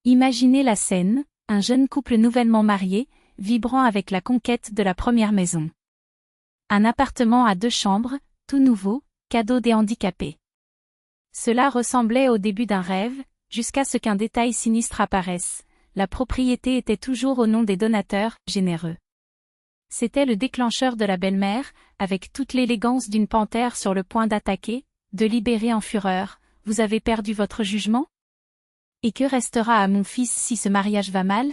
Imaginez la scène, un jeune couple nouvellement marié, vibrant avec la conquête de la première maison. Un appartement à 2 chambres, tout nouveau, cadeau des handicapés. Cela ressemblait au début d'un rêve, jusqu'à ce qu'un détail sinistre apparaisse. La propriété était toujours au nom des donateurs, généreux. C'était le déclencheur de la belle-mère, avec toute l'élégance d'une panthère sur le point d'attaquer, de libérer en fureur. Vous avez perdu votre jugement? Et que restera à mon fils si ce mariage va mal?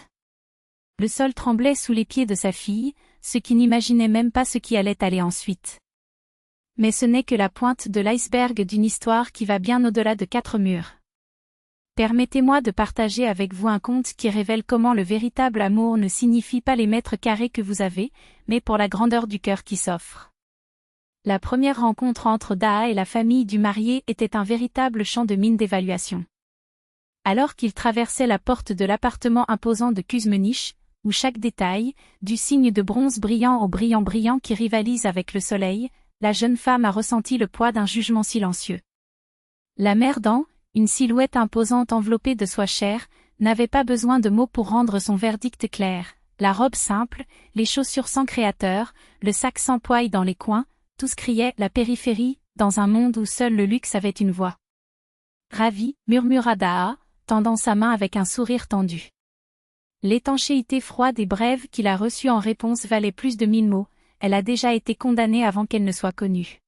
Le sol tremblait sous les pieds de sa fille, ce qui n'imaginait même pas ce qui allait aller ensuite. Mais ce n'est que la pointe de l'iceberg d'une histoire qui va bien au-delà de 4 murs. Permettez-moi de partager avec vous un conte qui révèle comment le véritable amour ne signifie pas les mètres carrés que vous avez, mais pour la grandeur du cœur qui s'offre. La première rencontre entre Daha et la famille du marié était un véritable champ de mine d'évaluation. Alors qu'ils traversaient la porte de l'appartement imposant de Kuzmenich, où chaque détail, du signe de bronze brillant au brillant qui rivalise avec le soleil, la jeune femme a ressenti le poids d'un jugement silencieux. La mère Dan, une silhouette imposante enveloppée de soie chère, n'avait pas besoin de mots pour rendre son verdict clair. La robe simple, les chaussures sans créateur, le sac sans poiille dans les coins, tous criaient la périphérie, dans un monde où seul le luxe avait une voix. Ravi, murmura Daha, tendant sa main avec un sourire tendu. L'étanchéité froide et brève qu'il a reçue en réponse valait plus de 1000 mots, elle a déjà été condamnée avant qu'elle ne soit connue.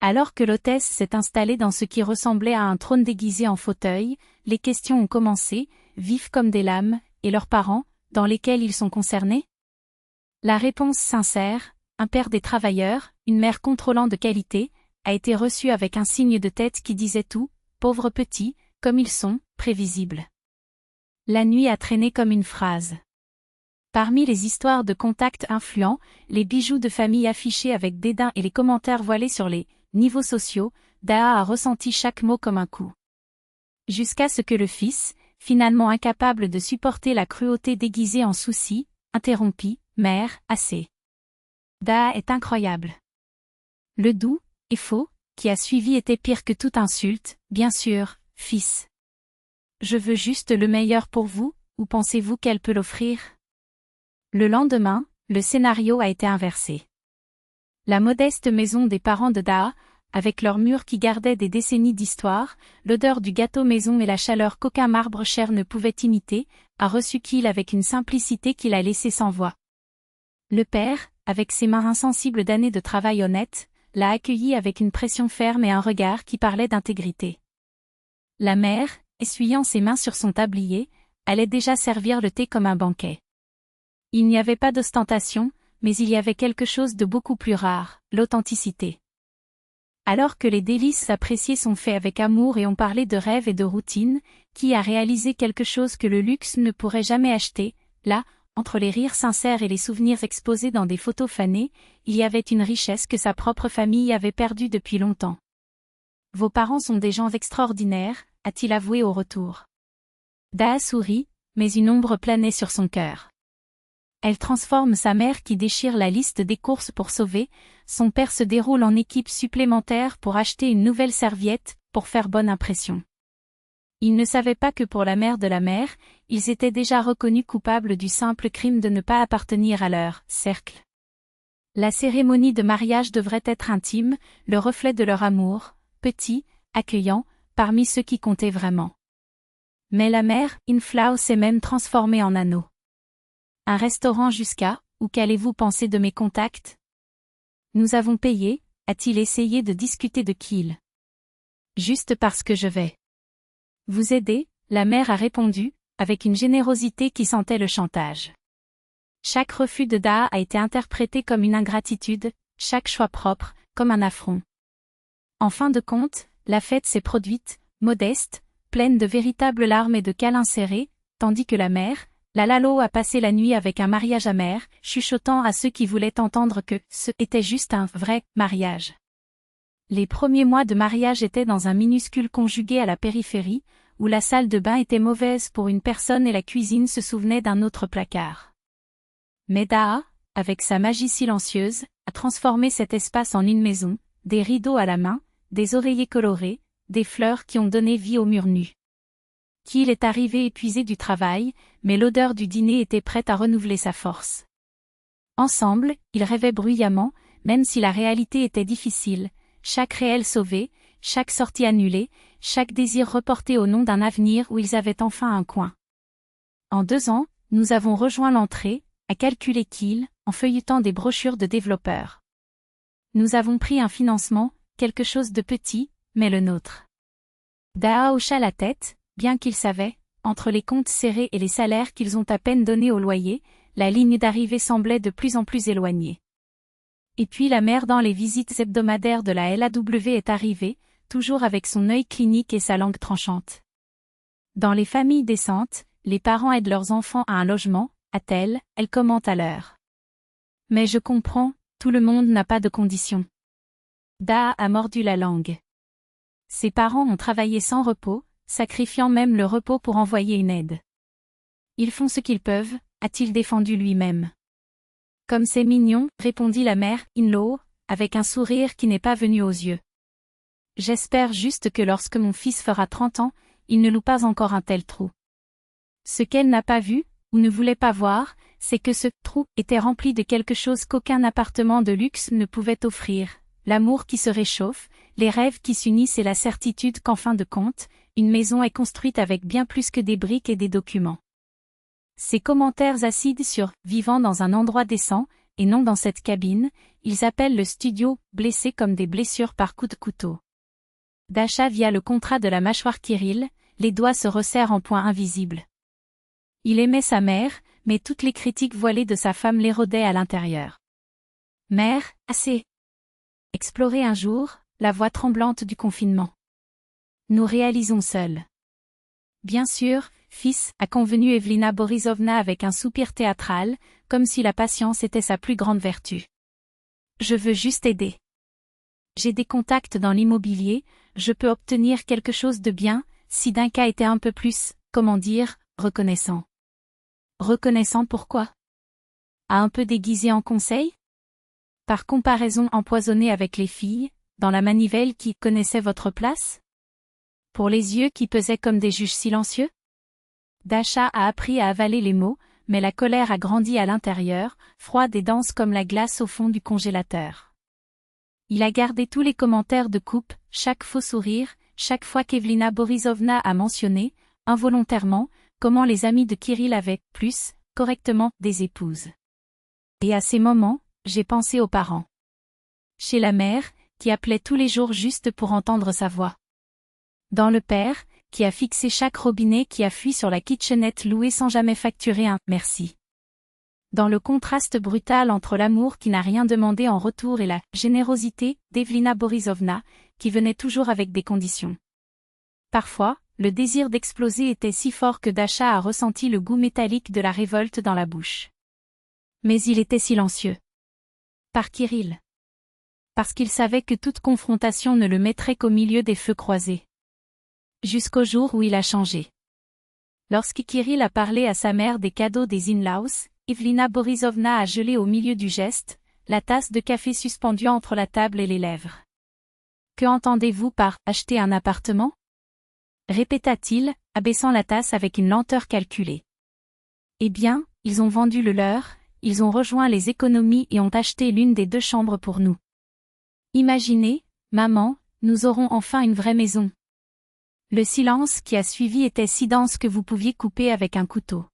Alors que l'hôtesse s'est installée dans ce qui ressemblait à un trône déguisé en fauteuil, les questions ont commencé, vives comme des lames, et leurs parents, dans lesquels ils sont concernés? La réponse sincère, un père des travailleurs, une mère contrôlant de qualité, a été reçue avec un signe de tête qui disait tout, pauvres petits, comme ils sont, prévisibles. La nuit a traîné comme une phrase. Parmi les histoires de contacts influents, les bijoux de famille affichés avec dédain et les commentaires voilés sur les niveaux sociaux, Daha a ressenti chaque mot comme un coup. Jusqu'à ce que le fils, finalement incapable de supporter la cruauté déguisée en souci, interrompit, « Mère, assez. Daha est incroyable. » Le doux, et faux, qui a suivi était pire que toute insulte, bien sûr, fils. Je veux juste le meilleur pour vous, ou pensez-vous qu'elle peut l'offrir? Le lendemain, le scénario a été inversé. La modeste maison des parents de Daha, avec leurs murs qui gardaient des décennies d'histoire, l'odeur du gâteau maison et la chaleur qu'aucun marbre cher ne pouvait imiter, a reçu Kiel avec une simplicité qui l'a laissé sans voix. Le père, avec ses mains insensibles d'années de travail honnête, l'a accueilli avec une pression ferme et un regard qui parlait d'intégrité. La mère, essuyant ses mains sur son tablier, allait déjà servir le thé comme un banquet. Il n'y avait pas d'ostentation, mais il y avait quelque chose de beaucoup plus rare, l'authenticité. Alors que les délices appréciées sont faits avec amour et on parlait de rêve et de routine, qui a réalisé quelque chose que le luxe ne pourrait jamais acheter, là, entre les rires sincères et les souvenirs exposés dans des photos fanées, il y avait une richesse que sa propre famille avait perdue depuis longtemps. Vos parents sont des gens extraordinaires, a-t-il avoué au retour. Daha sourit, mais une ombre planait sur son cœur. Elle transforme sa mère qui déchire la liste des courses pour sauver, son père se déroule en équipe supplémentaire pour acheter une nouvelle serviette, pour faire bonne impression. Ils ne savaient pas que pour la mère de la mère, ils étaient déjà reconnus coupables du simple crime de ne pas appartenir à leur cercle. La cérémonie de mariage devrait être intime, le reflet de leur amour, petit, accueillant, parmi ceux qui comptaient vraiment. Mais la mère, Inflau, s'est même transformée en anneau. Un restaurant jusqu'à, où qu'allez-vous penser de mes contacts? Nous avons payé, a-t-il essayé de discuter de Kiel. Juste parce que je vais vous aider, la mère a répondu, avec une générosité qui sentait le chantage. Chaque refus de Daha a été interprété comme une ingratitude, chaque choix propre, comme un affront. En fin de compte, la fête s'est produite, modeste, pleine de véritables larmes et de câlins serrés, tandis que la mère, la Lalo a passé la nuit avec un mariage amer, chuchotant à ceux qui voulaient entendre que ce était juste un vrai mariage. Les premiers mois de mariage étaient dans un minuscule conjugué à la périphérie, où la salle de bain était mauvaise pour une personne et la cuisine se souvenait d'un autre placard. Mais Daha, avec sa magie silencieuse, a transformé cet espace en une maison, des rideaux à la main, des oreillers colorés, des fleurs qui ont donné vie aux murs nus. Kyle est arrivé épuisé du travail, mais l'odeur du dîner était prête à renouveler sa force. Ensemble, ils rêvaient bruyamment, même si la réalité était difficile, chaque réel sauvé, chaque sortie annulée, chaque désir reporté au nom d'un avenir où ils avaient enfin un coin. En 2 ans, nous avons rejoint l'entrée, a calculé Kyle, en feuilletant des brochures de développeurs. Nous avons pris un financement, quelque chose de petit, mais le nôtre. Daa hocha la tête, bien qu'il savait, entre les comptes serrés et les salaires qu'ils ont à peine donnés au loyer, la ligne d'arrivée semblait de plus en plus éloignée. Et puis la mère dans les visites hebdomadaires de la LAW est arrivée, toujours avec son œil clinique et sa langue tranchante. Dans les familles décentes, les parents aident leurs enfants à un logement, a-t-elle, elle commente à l'heure. Mais je comprends, tout le monde n'a pas de conditions. Daa a mordu la langue. Ses parents ont travaillé sans repos, sacrifiant même le repos pour envoyer une aide. Ils font ce qu'ils peuvent, a-t-il défendu lui-même. Comme c'est mignon, répondit la mère, in-law, avec un sourire qui n'est pas venu aux yeux. J'espère juste que lorsque mon fils fera 30 ans, il ne loue pas encore un tel trou. Ce qu'elle n'a pas vu, ou ne voulait pas voir, c'est que ce trou était rempli de quelque chose qu'aucun appartement de luxe ne pouvait offrir, l'amour qui se réchauffe, les rêves qui s'unissent et la certitude qu'en fin de compte, une maison est construite avec bien plus que des briques et des documents. Ces commentaires acides sur « vivant dans un endroit décent » et non dans cette cabine, ils appellent le studio « blessé comme des blessures par coup de couteau ». D'achat via le contrat de la mâchoire Kirill, les doigts se resserrent en poings invisibles. Il aimait sa mère, mais toutes les critiques voilées de sa femme l'érodaient à l'intérieur. Mère, assez. Explorer un jour, la voix tremblante du confinement. Nous réalisons seuls. Bien sûr, fils, a convenu Evelina Borisovna avec un soupir théâtral, comme si la patience était sa plus grande vertu. Je veux juste aider. J'ai des contacts dans l'immobilier, je peux obtenir quelque chose de bien, si Dinka était un peu plus, comment dire, reconnaissant. Reconnaissant pourquoi? A un peu déguisé en conseil? Par comparaison empoisonné avec les filles, dans la manivelle qui connaissait votre place? Pour les yeux qui pesaient comme des juges silencieux? Dasha a appris à avaler les mots, mais la colère a grandi à l'intérieur, froide et dense comme la glace au fond du congélateur. Il a gardé tous les commentaires de coupe, chaque faux sourire, chaque fois qu'Evelina Borisovna a mentionné, involontairement, comment les amis de Kirill avaient, plus, correctement, des épouses. Et à ces moments, j'ai pensé aux parents. Chez la mère, qui appelait tous les jours juste pour entendre sa voix. Dans le père, qui a fixé chaque robinet qui a fui sur la kitchenette louée sans jamais facturer un « merci ». Dans le contraste brutal entre l'amour qui n'a rien demandé en retour et la générosité d'Evelina Borisovna, qui venait toujours avec des conditions. Parfois, le désir d'exploser était si fort que Dasha a ressenti le goût métallique de la révolte dans la bouche. Mais il était silencieux. Par Kirill. Parce qu'il savait que toute confrontation ne le mettrait qu'au milieu des feux croisés. Jusqu'au jour où il a changé. Lorsque Kirill a parlé à sa mère des cadeaux des in-laws, Evelina Borisovna a gelé au milieu du geste, la tasse de café suspendue entre la table et les lèvres. Que entendez-vous par « acheter un appartement » répéta-t-il, abaissant la tasse avec une lenteur calculée. Eh bien, ils ont vendu le leur, ils ont rejoint les économies et ont acheté l'une des 2 chambres pour nous. Imaginez, maman, nous aurons enfin une vraie maison. Le silence qui a suivi était si dense que vous pouviez couper avec un couteau.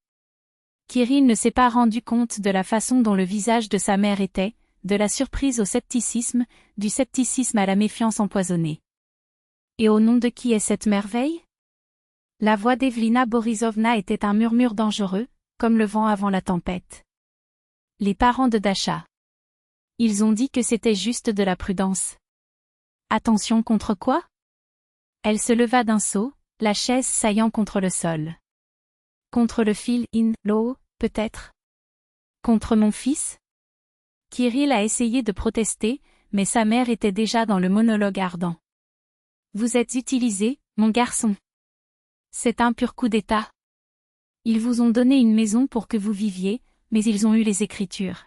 Kirill ne s'est pas rendu compte de la façon dont le visage de sa mère était, de la surprise au scepticisme, du scepticisme à la méfiance empoisonnée. Et au nom de qui est cette merveille? La voix d'Evelina Borisovna était un murmure dangereux, comme le vent avant la tempête. Les parents de Dasha. Ils ont dit que c'était juste de la prudence. Attention contre quoi? Elle se leva d'un saut, la chaise saillant contre le sol. Contre le fil in-law, peut-être? Contre mon fils? Kirill a essayé de protester, mais sa mère était déjà dans le monologue ardent. Vous êtes utilisé, mon garçon. C'est un pur coup d'État. Ils vous ont donné une maison pour que vous viviez, mais ils ont eu les écritures.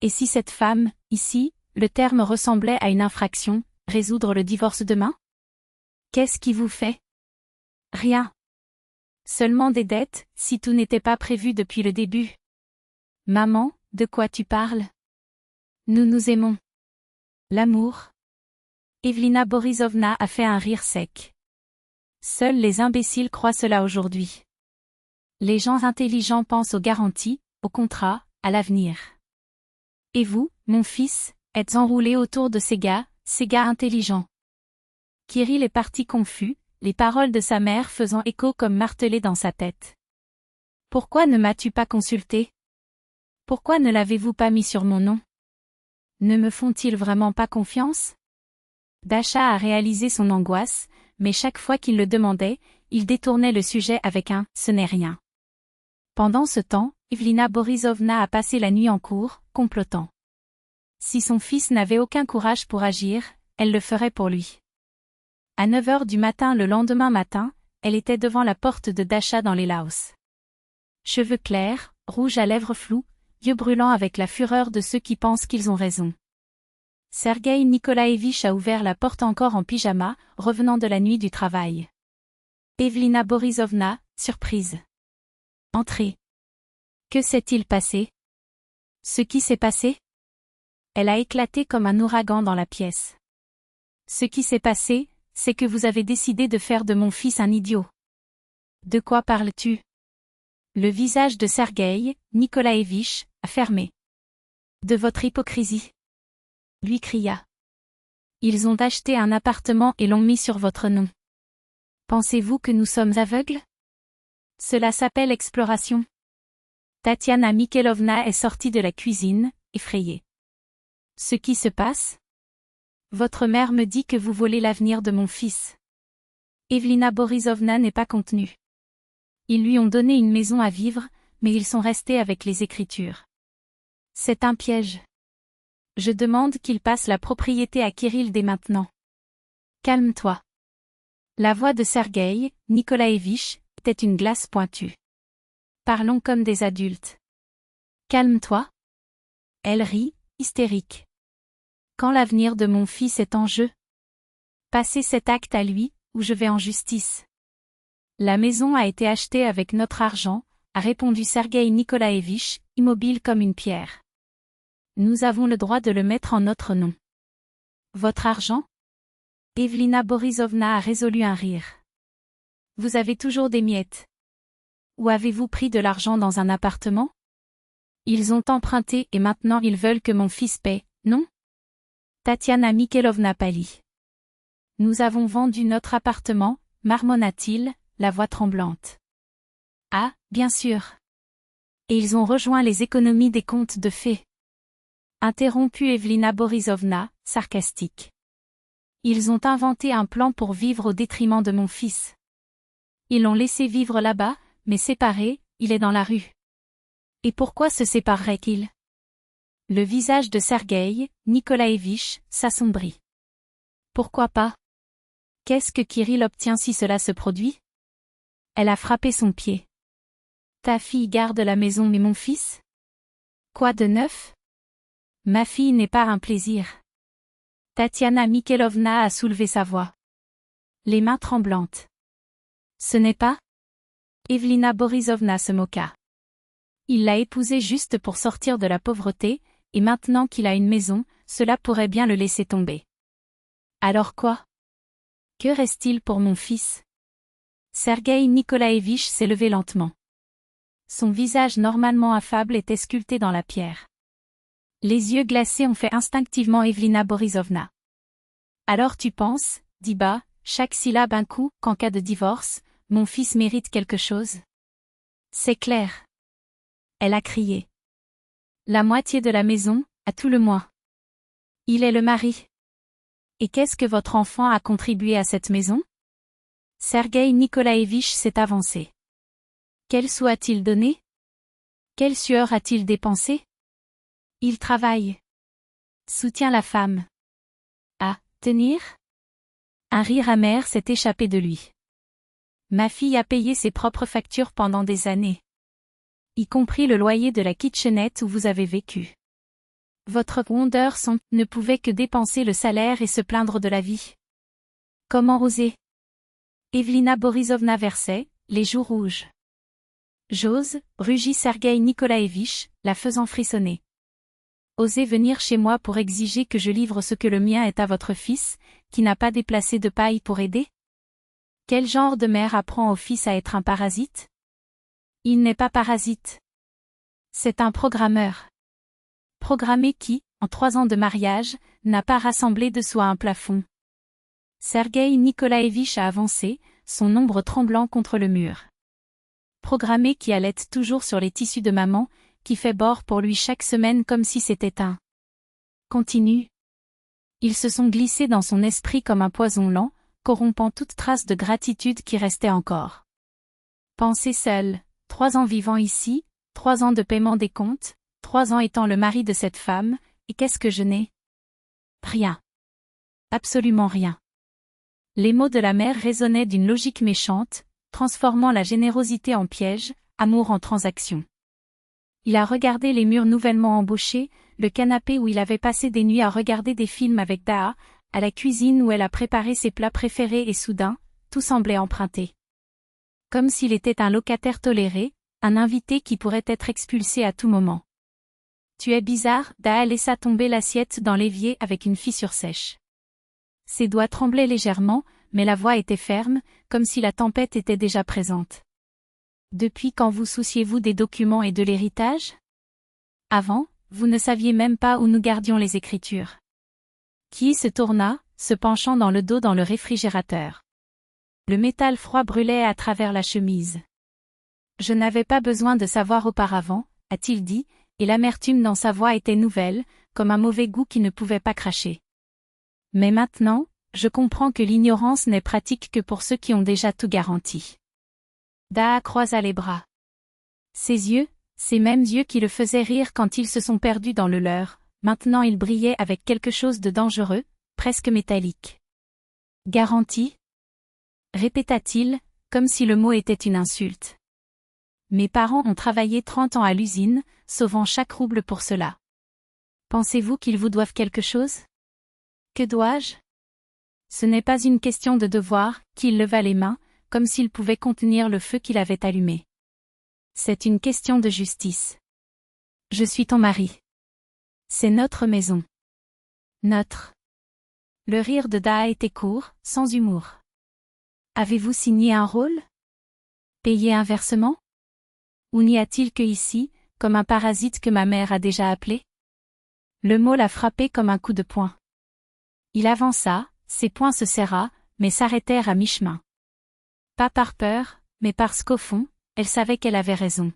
Et si cette femme, ici, le terme ressemblait à une infraction, résoudre le divorce demain? Qu'est-ce qui vous fait? Rien. Seulement des dettes, si tout n'était pas prévu depuis le début. Maman, de quoi tu parles? Nous nous aimons. L'amour? Evelina Borisovna a fait un rire sec. Seuls les imbéciles croient cela aujourd'hui. Les gens intelligents pensent aux garanties, aux contrats, à l'avenir. Et vous, mon fils, êtes enroulé autour de ces gars intelligents. Kirill est parti confus, les paroles de sa mère faisant écho comme martelées dans sa tête. Pourquoi ne m'as-tu pas consulté? Pourquoi ne l'avez-vous pas mis sur mon nom? Ne me font-ils vraiment pas confiance? Dasha a réalisé son angoisse, mais chaque fois qu'il le demandait, il détournait le sujet avec un « ce n'est rien ». Pendant ce temps, Evelina Borisovna a passé la nuit en cour, complotant. Si son fils n'avait aucun courage pour agir, elle le ferait pour lui. À 9 heures du matin le lendemain matin, elle était devant la porte de Dasha dans les Laos. Cheveux clairs, rouge à lèvres floues, yeux brûlants avec la fureur de ceux qui pensent qu'ils ont raison. Sergueï Nikolaïevitch a ouvert la porte encore en pyjama, revenant de la nuit du travail. Evelina Borisovna, surprise. Entrez. Que s'est-il passé? Ce qui s'est passé? Elle a éclaté comme un ouragan dans la pièce. Ce qui s'est passé, c'est que vous avez décidé de faire de mon fils un idiot. De quoi parles-tu? Le visage de Sergueï Nikolaïevitch a fermé. De votre hypocrisie. Lui cria. Ils ont acheté un appartement et l'ont mis sur votre nom. Pensez-vous que nous sommes aveugles? Cela s'appelle exploration. Tatiana Mikhailovna est sortie de la cuisine, effrayée. Ce qui se passe? Votre mère me dit que vous volez l'avenir de mon fils. Evelina Borisovna n'est pas contenue. Ils lui ont donné une maison à vivre, mais ils sont restés avec les écritures. C'est un piège. Je demande qu'il passe la propriété à Kirill dès maintenant. Calme-toi. La voix de Sergueï Nikolaïevitch était une glace pointue. Parlons comme des adultes. Calme-toi. Elle rit, hystérique. Quand l'avenir de mon fils est en jeu? Passez cet acte à lui, ou je vais en justice. La maison a été achetée avec notre argent, a répondu Sergueï Nikolaïevitch, immobile comme une pierre. Nous avons le droit de le mettre en notre nom. Votre argent? Evelina Borisovna a résolu un rire. Vous avez toujours des miettes. Où avez-vous pris de l'argent dans un appartement? Ils ont emprunté et maintenant ils veulent que mon fils paie, non? Tatiana Mikhailovna pâlit. Nous avons vendu notre appartement, marmonna-t-il, la voix tremblante. Ah, bien sûr. Et ils ont rejoint les économies des contes de fées. Interromput Evelina Borisovna, sarcastique. Ils ont inventé un plan pour vivre au détriment de mon fils. Ils l'ont laissé vivre là-bas, mais séparé, il est dans la rue. Et pourquoi se séparerait-il? Le visage de Sergueï Nikolaïevitch s'assombrit. Pourquoi pas? Qu'est-ce que Kirill obtient si cela se produit? Elle a frappé son pied. Ta fille garde la maison mais mon fils? Quoi de neuf? Ma fille n'est pas un plaisir. Tatiana Mikhailovna a soulevé sa voix. Les mains tremblantes. Ce n'est pas? Evelina Borisovna se moqua. Il l'a épousée juste pour sortir de la pauvreté, et maintenant qu'il a une maison, cela pourrait bien le laisser tomber. Alors quoi? Que reste-t-il pour mon fils? Sergueï Nikolaïevitch s'est levé lentement. Son visage normalement affable était sculpté dans la pierre. Les yeux glacés ont fait instinctivement Evelina Borisovna. Alors tu penses, dit bas, chaque syllabe un coup, qu'en cas de divorce, mon fils mérite quelque chose? C'est clair. Elle a crié. La moitié de la maison, à tout le moins. Il est le mari. Et qu'est-ce que votre enfant a contribué à cette maison? Sergueï Nikolaïevitch s'est avancé. Quel sou a-t-il donné? Quelle sueur a-t-il dépensé? Il travaille. Soutient la femme. À tenir? Un rire amer s'est échappé de lui. Ma fille a payé ses propres factures pendant des années. Y compris le loyer de la kitchenette où vous avez vécu. Votre Wonderson ne pouvait que dépenser le salaire et se plaindre de la vie. Comment oser? Evelina Borisovna versait, les joues rouges. J'ose, rugit Sergueï Nikolaïevitch, la faisant frissonner. Osez venir chez moi pour exiger que je livre ce que le mien est à votre fils, qui n'a pas déplacé de paille pour aider? Quel genre de mère apprend au fils à être un parasite? Il n'est pas parasite. C'est un programmeur. Programmé qui, en 3 ans de mariage, n'a pas rassemblé de soi un plafond. Sergueï Nikolaïevitch a avancé, son ombre tremblant contre le mur. Programmé qui allaite toujours sur les tissus de maman, qui fait bord pour lui chaque semaine comme si c'était un continu. Ils se sont glissés dans son esprit comme un poison lent, corrompant toute trace de gratitude qui restait encore. Pensez seul, 3 ans vivant ici, 3 ans de paiement des comptes, 3 ans étant le mari de cette femme, et qu'est-ce que je n'ai? Rien. Absolument rien. Les mots de la mère résonnaient d'une logique méchante, transformant la générosité en piège, amour en transaction. Il a regardé les murs nouvellement embauchés, le canapé où il avait passé des nuits à regarder des films avec Daa, à la cuisine où elle a préparé ses plats préférés et soudain, tout semblait emprunté. Comme s'il était un locataire toléré, un invité qui pourrait être expulsé à tout moment. Tu es bizarre, Daa laissa tomber l'assiette dans l'évier avec une fissure sèche. Ses doigts tremblaient légèrement, mais la voix était ferme, comme si la tempête était déjà présente. Depuis quand vous souciez-vous des documents et de l'héritage? Avant, vous ne saviez même pas où nous gardions les écritures. Qui se tourna, se penchant dans le dos dans le réfrigérateur. Le métal froid brûlait à travers la chemise. Je n'avais pas besoin de savoir auparavant, a-t-il dit, et l'amertume dans sa voix était nouvelle, comme un mauvais goût qui ne pouvait pas cracher. Mais maintenant, je comprends que l'ignorance n'est pratique que pour ceux qui ont déjà tout garanti. Daa croisa les bras. Ses yeux, ces mêmes yeux qui le faisaient rire quand ils se sont perdus dans le leur, maintenant ils brillaient avec quelque chose de dangereux, presque métallique. Garantie? Répéta-t-il, comme si le mot était une insulte. Mes parents ont travaillé 30 ans à l'usine, sauvant chaque rouble pour cela. Pensez-vous qu'ils vous doivent quelque chose? Que dois-je? Ce n'est pas une question de devoir, qu'il leva les mains, comme s'il pouvait contenir le feu qu'il avait allumé. C'est une question de justice. Je suis ton mari. C'est notre maison. Notre. Le rire de Daa était court, sans humour. Avez-vous signé un rôle? Payé un versement? Ou n'y a-t-il que ici, comme un parasite que ma mère a déjà appelé? Le mot l'a frappé comme un coup de poing. Il avança, ses poings se serra, mais s'arrêtèrent à mi-chemin. Pas par peur, mais parce qu'au fond, elle savait qu'elle avait raison.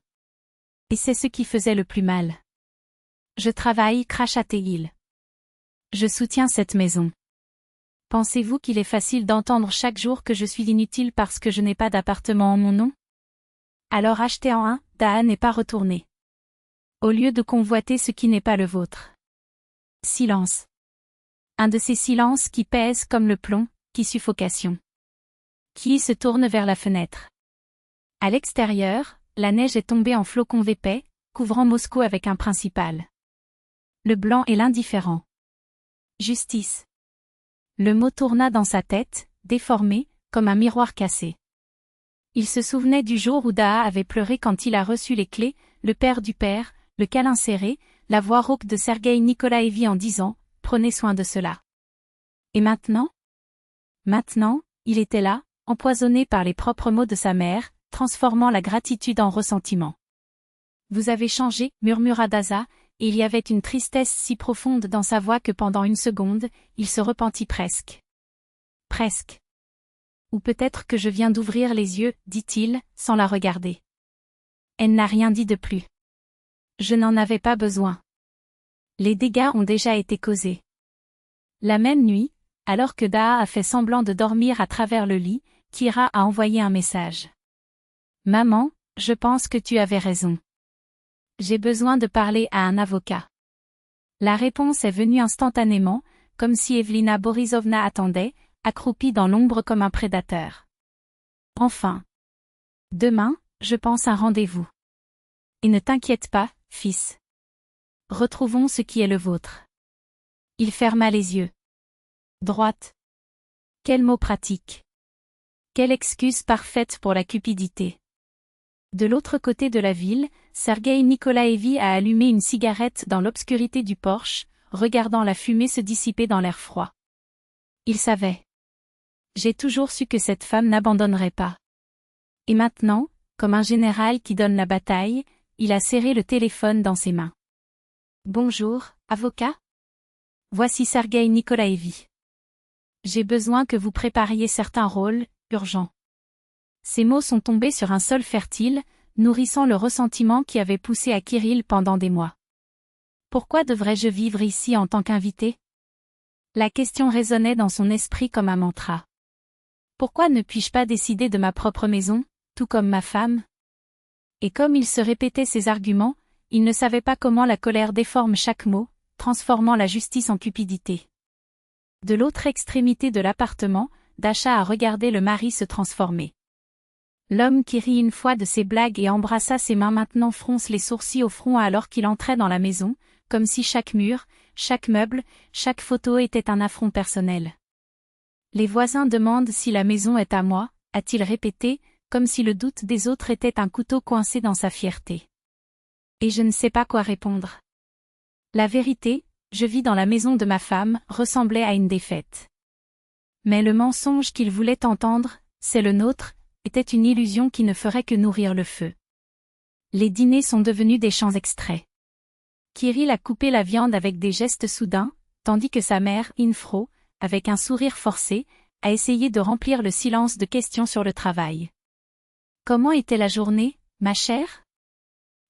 Et c'est ce qui faisait le plus mal. Je travaille, cracha-t-il. Je soutiens cette maison. Pensez-vous qu'il est facile d'entendre chaque jour que je suis inutile parce que je n'ai pas d'appartement en mon nom? Alors achetez-en un, Daa n'est pas retourné. Au lieu de convoiter ce qui n'est pas le vôtre. Silence. Un de ces silences qui pèsent comme le plomb, qui suffocation. Qui se tourne vers la fenêtre. À l'extérieur, la neige est tombée en flocons épais, couvrant Moscou avec un principal. Le blanc et l'indifférent. Justice. Le mot tourna dans sa tête, déformé, comme un miroir cassé. Il se souvenait du jour où Daa avait pleuré quand il a reçu les clés, le père du père, le câlin serré, la voix rauque de Sergueï Nikolaïevitch en disant « Prenez soin de cela ». Et maintenant? Maintenant, il était là, empoisonné par les propres mots de sa mère, transformant la gratitude en ressentiment. « Vous avez changé » murmura Daza, et il y avait une tristesse si profonde dans sa voix que pendant une seconde, il se repentit presque. Presque. Ou peut-être que je viens d'ouvrir les yeux, dit-il, sans la regarder. Elle n'a rien dit de plus. Je n'en avais pas besoin. Les dégâts ont déjà été causés. La même nuit, alors que Daa a fait semblant de dormir à travers le lit, Kira a envoyé un message. « Maman, je pense que tu avais raison. J'ai besoin de parler à un avocat. » La réponse est venue instantanément, comme si Evelina Borisovna attendait, accroupie dans l'ombre comme un prédateur. Enfin. Demain, je pense un rendez-vous. Et ne t'inquiète pas, fils. Retrouvons ce qui est le vôtre. Il ferma les yeux. Droite. Quel mot pratique. Quelle excuse parfaite pour la cupidité. De l'autre côté de la ville, Sergueï Nikolaïevitch a allumé une cigarette dans l'obscurité du porche, regardant la fumée se dissiper dans l'air froid. Il savait. J'ai toujours su que cette femme n'abandonnerait pas. Et maintenant, comme un général qui donne la bataille, il a serré le téléphone dans ses mains. Bonjour, avocat? Voici Sergueï Nikolaïevitch. J'ai besoin que vous prépariez certains rôles, urgents. Ces mots sont tombés sur un sol fertile, nourrissant le ressentiment qui avait poussé à Kirill pendant des mois. Pourquoi devrais-je vivre ici en tant qu'invité? La question résonnait dans son esprit comme un mantra. Pourquoi ne puis-je pas décider de ma propre maison, tout comme ma femme? Et comme il se répétait ces arguments, il ne savait pas comment la colère déforme chaque mot, transformant la justice en cupidité. De l'autre extrémité de l'appartement, Dasha a regardé le mari se transformer. L'homme qui rit une fois de ses blagues et embrassa ses mains maintenant fronce les sourcils au front alors qu'il entrait dans la maison, comme si chaque mur, chaque meuble, chaque photo était un affront personnel. Les voisins demandent si la maison est à moi, a-t-il répété, comme si le doute des autres était un couteau coincé dans sa fierté. Et je ne sais pas quoi répondre. La vérité, je vis dans la maison de ma femme, ressemblait à une défaite. Mais le mensonge qu'il voulait entendre, c'est le nôtre, était une illusion qui ne ferait que nourrir le feu. Les dîners sont devenus des champs extraits. Kirill a coupé la viande avec des gestes soudains, tandis que sa mère, Infro, avec un sourire forcé, a essayé de remplir le silence de questions sur le travail. « Comment était la journée, ma chère ?»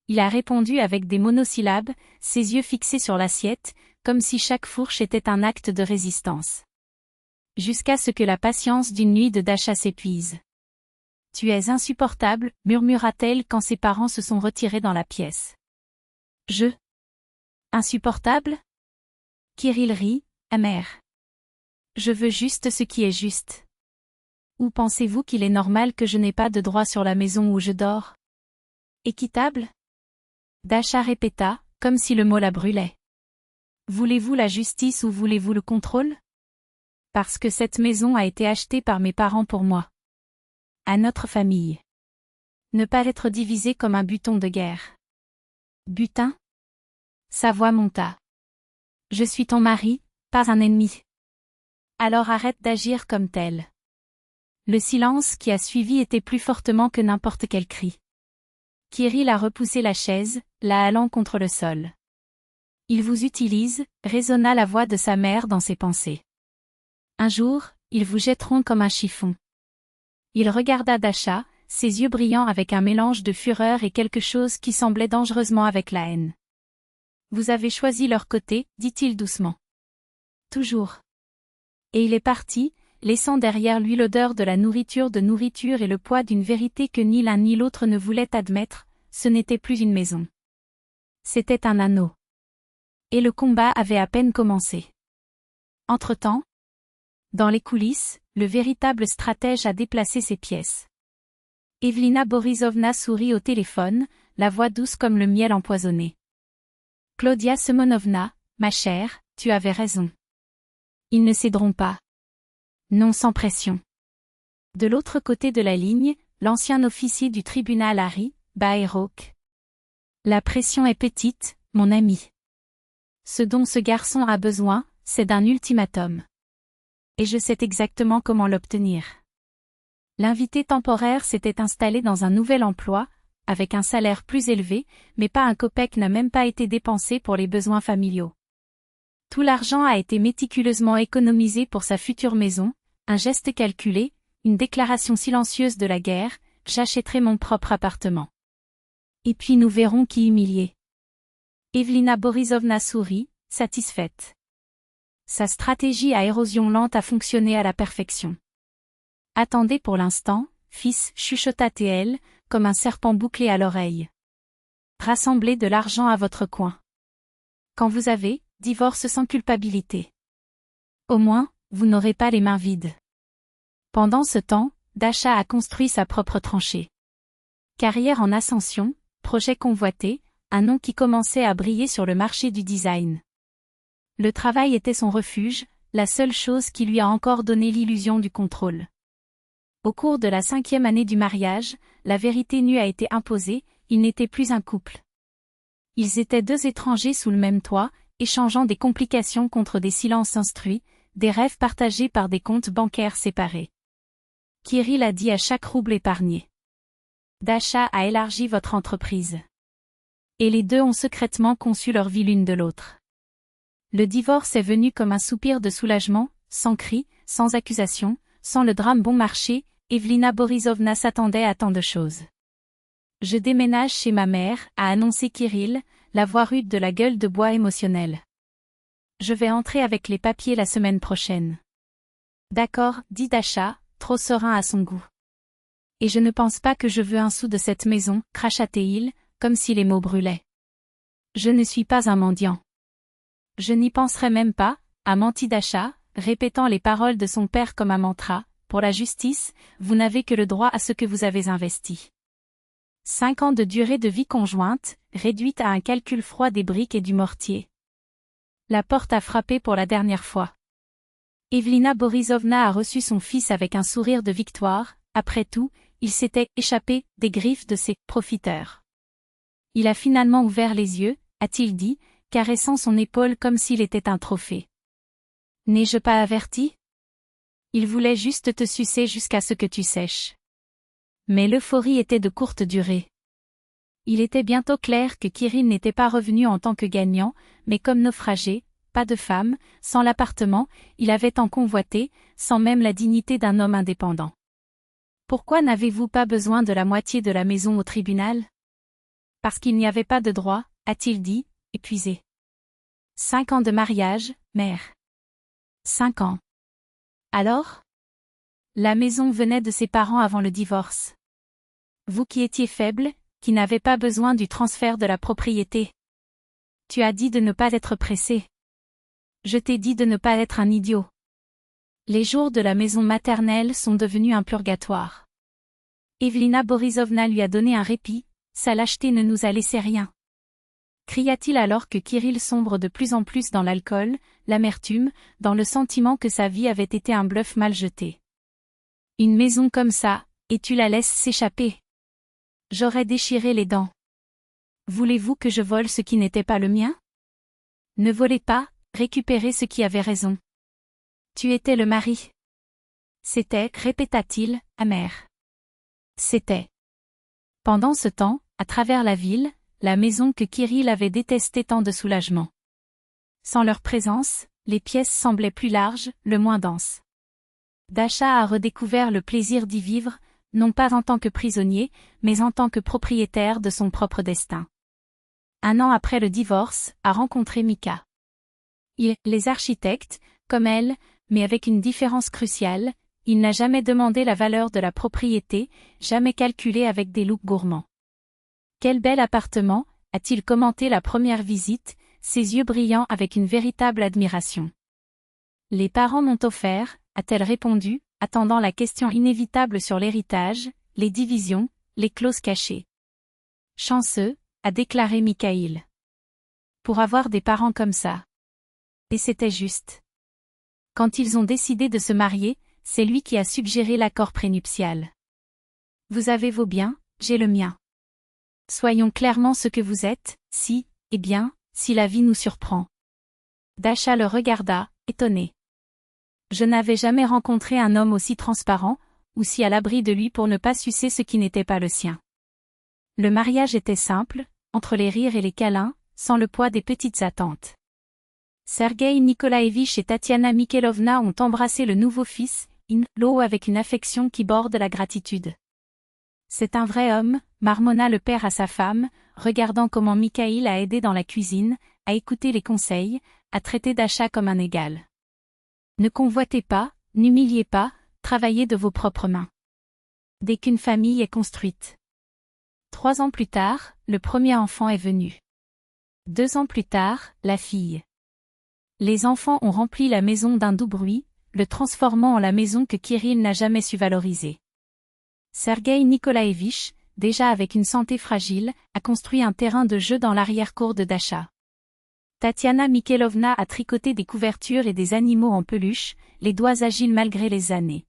Il a répondu avec des monosyllabes, ses yeux fixés sur l'assiette, comme si chaque fourche était un acte de résistance. Jusqu'à ce que la patience d'une nuit de Dasha s'épuise. « Tu es insupportable, murmura-t-elle quand ses parents se sont retirés dans la pièce. « Je? Insupportable ?» Kirill rit, amer. « Je veux juste ce qui est juste. Ou pensez-vous qu'il est normal que je n'ai pas de droit sur la maison où je dors? Équitable? » Dasha répéta, comme si le mot la brûlait. « Voulez-vous la justice ou voulez-vous le contrôle? Parce que cette maison a été achetée par mes parents pour moi. À notre famille. Ne pas être divisé comme un butin de guerre. » Butin? Sa voix monta. « Je suis ton mari, pas un ennemi. Alors arrête d'agir comme tel. » Le silence qui a suivi était plus fortement que n'importe quel cri. Kirill a repoussé la chaise, la halant contre le sol. « Il vous utilise, » résonna la voix de sa mère dans ses pensées. « Un jour, ils vous jetteront comme un chiffon. » Il regarda Dasha, ses yeux brillants avec un mélange de fureur et quelque chose qui semblait dangereusement avec la haine. « Vous avez choisi leur côté, dit-il doucement. Toujours. » Et il est parti, laissant derrière lui l'odeur de la nourriture et le poids d'une vérité que ni l'un ni l'autre ne voulait admettre, ce n'était plus une maison. C'était un anneau. Et le combat avait à peine commencé. Entre-temps, dans les coulisses, le véritable stratège a déplacé ses pièces. Evelina Borisovna sourit au téléphone, la voix douce comme le miel empoisonné. « Claudia Semonovna, ma chère, tu avais raison. Ils ne céderont pas. Non sans pression. » De l'autre côté de la ligne, l'ancien officier du tribunal Harry, Baerok. « La pression est petite, mon ami. Ce dont ce garçon a besoin, c'est d'un ultimatum. Et je sais exactement comment l'obtenir. » L'invité temporaire s'était installé dans un nouvel emploi, avec un salaire plus élevé, mais pas un kopek n'a même pas été dépensé pour les besoins familiaux. Tout l'argent a été méticuleusement économisé pour sa future maison, un geste calculé, une déclaration silencieuse de la guerre, j'achèterai mon propre appartement. Et puis nous verrons qui humilier. Evelina Borisovna sourit, satisfaite. Sa stratégie à érosion lente a fonctionné à la perfection. Attendez pour l'instant, fils, chuchota-t-elle, comme un serpent bouclé à l'oreille. Rassemblez de l'argent à votre coin. Quand vous avez, divorce sans culpabilité. Au moins, vous n'aurez pas les mains vides. Pendant ce temps, Dasha a construit sa propre tranchée. Carrière en ascension, projet convoité, un nom qui commençait à briller sur le marché du design. Le travail était son refuge, la seule chose qui lui a encore donné l'illusion du contrôle. Au cours de la 5e année du mariage, la vérité nue a été imposée, ils n'étaient plus un couple. Ils étaient deux étrangers sous le même toit, échangeant des complications contre des silences instruits, des rêves partagés par des comptes bancaires séparés. Kirill a dit à chaque rouble épargné. Dasha a élargi votre entreprise. Et les deux ont secrètement conçu leur vie l'une de l'autre. Le divorce est venu comme un soupir de soulagement, sans cri, sans accusation, sans le drame bon marché. Evelina Borisovna s'attendait à tant de choses. Je déménage chez ma mère, a annoncé Kirill, la voix rude de la gueule de bois émotionnelle. Je vais entrer avec les papiers la semaine prochaine. D'accord, dit Dasha, trop serein à son goût. Et je ne pense pas que je veux un sou de cette maison, cracha Teil, comme si les mots brûlaient. Je ne suis pas un mendiant. Je n'y penserai même pas, a menti Dasha, répétant les paroles de son père comme un mantra. Pour la justice, vous n'avez que le droit à ce que vous avez investi. 5 ans de durée de vie conjointe, réduite à un calcul froid des briques et du mortier. La porte a frappé pour la dernière fois. Evelina Borisovna a reçu son fils avec un sourire de victoire, après tout, il s'était échappé des griffes de ces profiteurs. Il a finalement ouvert les yeux, a-t-il dit, caressant son épaule comme s'il était un trophée. N'ai-je pas averti ? Il voulait juste te sucer jusqu'à ce que tu sèches. Mais l'euphorie était de courte durée. Il était bientôt clair que Kirill n'était pas revenu en tant que gagnant, mais comme naufragé, pas de femme, sans l'appartement, il avait tant convoité, sans même la dignité d'un homme indépendant. Pourquoi n'avez-vous pas besoin de la moitié de la maison au tribunal ? Parce qu'il n'y avait pas de droit, a-t-il dit, épuisé. 5 ans de mariage, mère. 5 ans. Alors ? La maison venait de ses parents avant le divorce. Vous qui étiez faible, qui n'avez pas besoin du transfert de la propriété. Tu as dit de ne pas être pressé. Je t'ai dit de ne pas être un idiot. Les jours de la maison maternelle sont devenus un purgatoire. Evelina Borisovna lui a donné un répit, sa lâcheté ne nous a laissé rien. Cria-t-il alors que Kirill sombre de plus en plus dans l'alcool, l'amertume, dans le sentiment que sa vie avait été un bluff mal jeté. Une maison comme ça, et tu la laisses s'échapper. J'aurais déchiré les dents. Voulez-vous que je vole ce qui n'était pas le mien ? Ne volez pas, récupérez ce qui avait raison. Tu étais le mari. C'était, répéta-t-il, amer. C'était. Pendant ce temps, à travers la ville, la maison que Kirill avait détestait tant de soulagement. Sans leur présence, les pièces semblaient plus larges, le moins denses. Dasha a redécouvert le plaisir d'y vivre, non pas en tant que prisonnier, mais en tant que propriétaire de son propre destin. 1 an après le divorce, a rencontré Mika. Les architectes, comme elle, mais avec une différence cruciale, il n'a jamais demandé la valeur de la propriété, jamais calculé avec des looks gourmands. Quel bel appartement, a-t-il commenté la première visite, ses yeux brillant avec une véritable admiration. Les parents m'ont offert, a-t-elle répondu, attendant la question inévitable sur l'héritage, les divisions, les clauses cachées. Chanceux, a déclaré Mikhaïl. Pour avoir des parents comme ça. Et c'était juste. Quand ils ont décidé de se marier, c'est lui qui a suggéré l'accord prénuptial. Vous avez vos biens, j'ai le mien. Soyons clairement ce que vous êtes, si, eh bien, si la vie nous surprend. Dasha le regarda, étonné. Je n'avais jamais rencontré un homme aussi transparent, ou si à l'abri de lui pour ne pas sucer ce qui n'était pas le sien. Le mariage était simple, entre les rires et les câlins, sans le poids des petites attentes. Sergueï Nikolaïevitch et Tatiana Mikhailovna ont embrassé le nouveau fils, l'eau avec une affection qui borde la gratitude. C'est un vrai homme, marmonna le père à sa femme, regardant comment Mikhaïl a aidé dans la cuisine, a écouté les conseils, a traité Dasha comme un égal. Ne convoitez pas, n'humiliez pas, travaillez de vos propres mains. Dès qu'une famille est construite. 3 ans plus tard, le premier enfant est venu. 2 ans plus tard, la fille. Les enfants ont rempli la maison d'un doux bruit, le transformant en la maison que Kirill n'a jamais su valoriser. Sergueï Nikolaïevitch, déjà avec une santé fragile, a construit un terrain de jeu dans l'arrière-cour de Dasha. Tatiana Mikhailovna a tricoté des couvertures et des animaux en peluche, les doigts agiles malgré les années.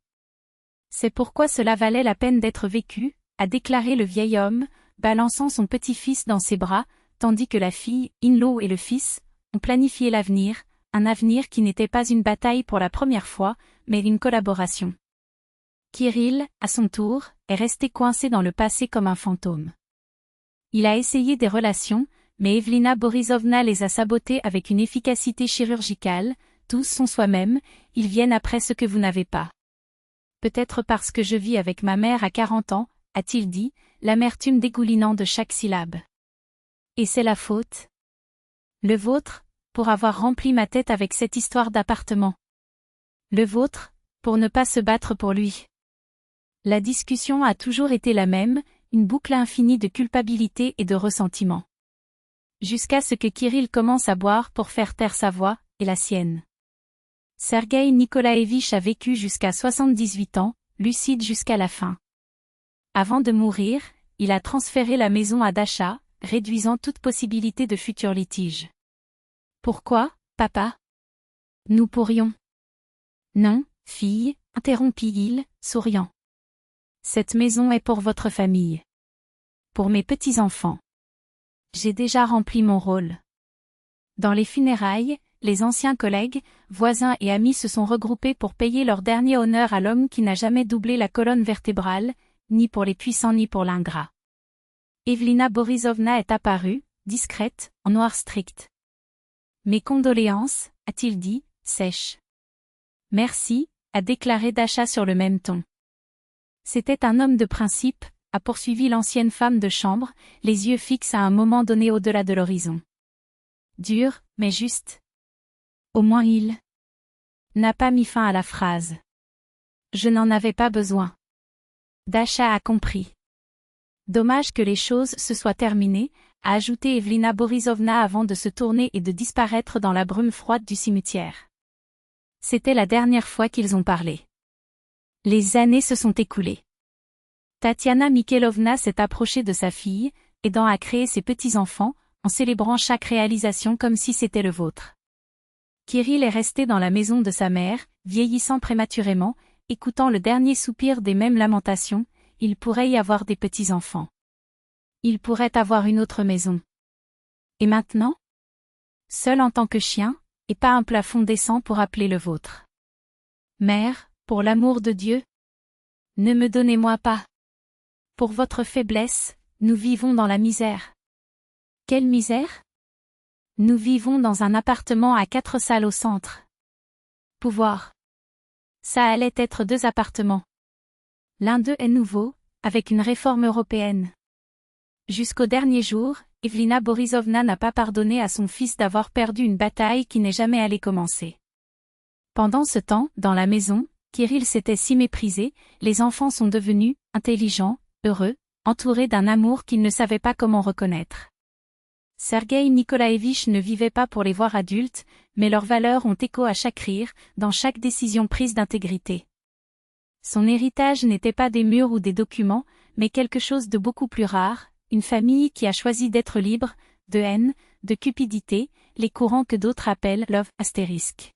C'est pourquoi cela valait la peine d'être vécu, a déclaré le vieil homme, balançant son petit-fils dans ses bras, tandis que la fille, In-law et le fils, ont planifié l'avenir, un avenir qui n'était pas une bataille pour la première fois, mais une collaboration. Kirill, à son tour, est resté coincé dans le passé comme un fantôme. Il a essayé des relations, mais Evelina Borisovna les a sabotées avec une efficacité chirurgicale, tous sont soi-même, ils viennent après ce que vous n'avez pas. Peut-être parce que je vis avec ma mère à 40 ans, a-t-il dit, l'amertume dégoulinant de chaque syllabe. Et c'est la faute. Le vôtre, pour avoir rempli ma tête avec cette histoire d'appartement. Le vôtre, pour ne pas se battre pour lui. La discussion a toujours été la même, une boucle infinie de culpabilité et de ressentiment. Jusqu'à ce que Kirill commence à boire pour faire taire sa voix, et la sienne. Sergueï Nikolaevitch a vécu jusqu'à 78 ans, lucide jusqu'à la fin. Avant de mourir, il a transféré la maison à Dasha, réduisant toute possibilité de futur litige. Pourquoi, papa? Nous pourrions. Non, fille, interrompit-il, souriant. Cette maison est pour votre famille. Pour mes petits-enfants. J'ai déjà rempli mon rôle. Dans les funérailles, les anciens collègues, voisins et amis se sont regroupés pour payer leur dernier honneur à l'homme qui n'a jamais doublé la colonne vertébrale, ni pour les puissants ni pour l'ingrat. Evelina Borisovna est apparue, discrète, en noir strict. Mes condoléances, a-t-il dit, sèche. Merci, a déclaré Dasha sur le même ton. C'était un homme de principe, a poursuivi l'ancienne femme de chambre, les yeux fixes à un moment donné au-delà de l'horizon. Dur, mais juste. Au moins il n'a pas mis fin à la phrase. Je n'en avais pas besoin. Dasha a compris. Dommage que les choses se soient terminées, a ajouté Evelina Borisovna avant de se tourner et de disparaître dans la brume froide du cimetière. C'était la dernière fois qu'ils ont parlé. Les années se sont écoulées. Tatiana Mikhailovna s'est approchée de sa fille, aidant à créer ses petits-enfants, en célébrant chaque réalisation comme si c'était le vôtre. Kirill est resté dans la maison de sa mère, vieillissant prématurément, écoutant le dernier soupir des mêmes lamentations, il pourrait y avoir des petits-enfants. Il pourrait avoir une autre maison. Et maintenant? Seul en tant que chien, et pas un plafond décent pour appeler le vôtre. Mère, pour l'amour de Dieu, ne me donnez-moi pas. Pour votre faiblesse, nous vivons dans la misère. Quelle misère? Nous vivons dans un appartement à 4 salles au centre. Pouvoir. Ça allait être 2 appartements. L'un d'eux est nouveau, avec une réforme européenne. Jusqu'au dernier jour, Evelina Borisovna n'a pas pardonné à son fils d'avoir perdu une bataille qui n'est jamais allée commencer. Pendant ce temps, dans la maison, Kirill s'était si méprisé, les enfants sont devenus intelligents, heureux, entourés d'un amour qu'ils ne savaient pas comment reconnaître. Sergueï Nikolaevitch ne vivait pas pour les voir adultes, mais leurs valeurs ont écho à chaque rire, dans chaque décision prise d'intégrité. Son héritage n'était pas des murs ou des documents, mais quelque chose de beaucoup plus rare, une famille qui a choisi d'être libre, de haine, de cupidité, les courants que d'autres appellent love astérisque.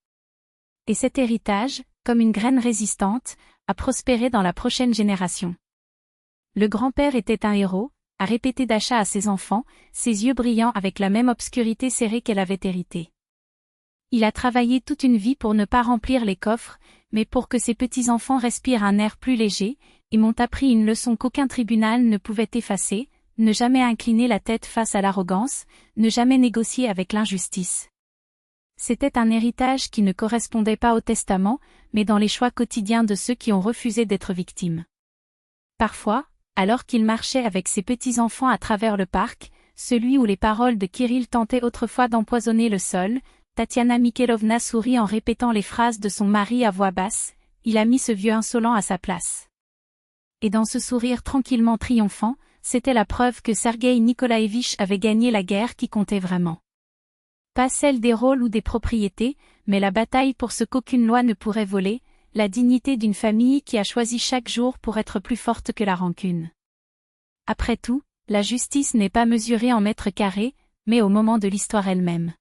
Et cet héritage, comme une graine résistante, a prospéré dans la prochaine génération. Le grand-père était un héros, a répété Dasha à ses enfants, ses yeux brillant avec la même obscurité serrée qu'elle avait héritée. Il a travaillé toute une vie pour ne pas remplir les coffres, mais pour que ses petits-enfants respirent un air plus léger, et m'ont appris une leçon qu'aucun tribunal ne pouvait effacer, ne jamais incliner la tête face à l'arrogance, ne jamais négocier avec l'injustice. C'était un héritage qui ne correspondait pas au testament, mais dans les choix quotidiens de ceux qui ont refusé d'être victimes. Parfois, alors qu'il marchait avec ses petits-enfants à travers le parc, celui où les paroles de Kirill tentaient autrefois d'empoisonner le sol, Tatiana Mikhailovna sourit en répétant les phrases de son mari à voix basse, il a mis ce vieux insolent à sa place. Et dans ce sourire tranquillement triomphant, c'était la preuve que Sergueï Nikolaevitch avait gagné la guerre qui comptait vraiment. Pas celle des rôles ou des propriétés, mais la bataille pour ce qu'aucune loi ne pourrait voler, la dignité d'une famille qui a choisi chaque jour pour être plus forte que la rancune. Après tout, la justice n'est pas mesurée en mètres carrés, mais au moment de l'histoire elle-même.